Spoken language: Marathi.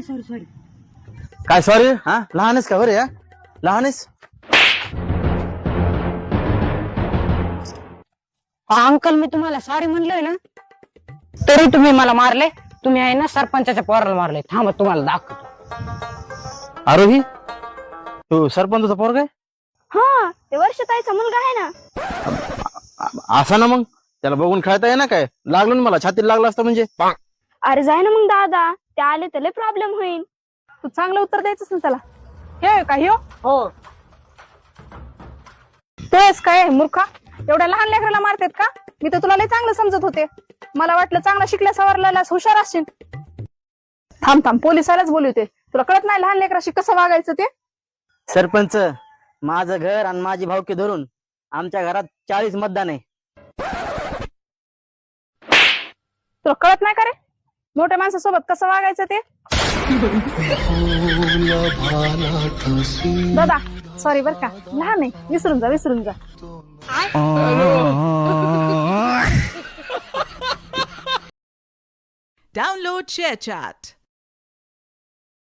Sorry sorry sorry. काय सॉरी? हा लहानच का बरं या लहानच. अंकल मी तुम्हाला सॉरी म्हणलोय ना तरी तुम्ही मला मारले. तुम्ही आहे ना सरपंचाच्या पोराला मारले. थांबा तुम्हाला दाखवतो. आरोही तू सरपंचचा पोरग आहे? हा ते वर्षताईचा मुलगा आहे ना. असा ना मग त्याला बघून खेळता ये ना काय लागलं ना मला छातीला लागलं असतं म्हणजे. अरे जाय ना मग दादा, ते आले तर लय प्रॉब्लेम होईल. तू चांगलं उत्तर द्यायचंच ना त्याला. हे का ह्यो हो तेच काय मूर्खा, एवढ्या लहान लेकराला मारतेत का? मी तर तुला लय चांगलं समजत होते. मला वाटलं चांगला शिकल्या सवरलेला हुशार असशील. थांब थांब पोलिसालाच बोलवते. तुला कळत नाही लहान लेकराशी कसं वागायचं ते? सरपंच माझं घर आणि माझी भावकी धरून आमच्या घरात 40 मतदान आहे. तुला कळत नाही का रे मोठ्या माणसासोबत कसं वागायचं ते? दादा सॉरी बर का, लहान आहे, विसरून जा विसरून जा. Download ShareChat.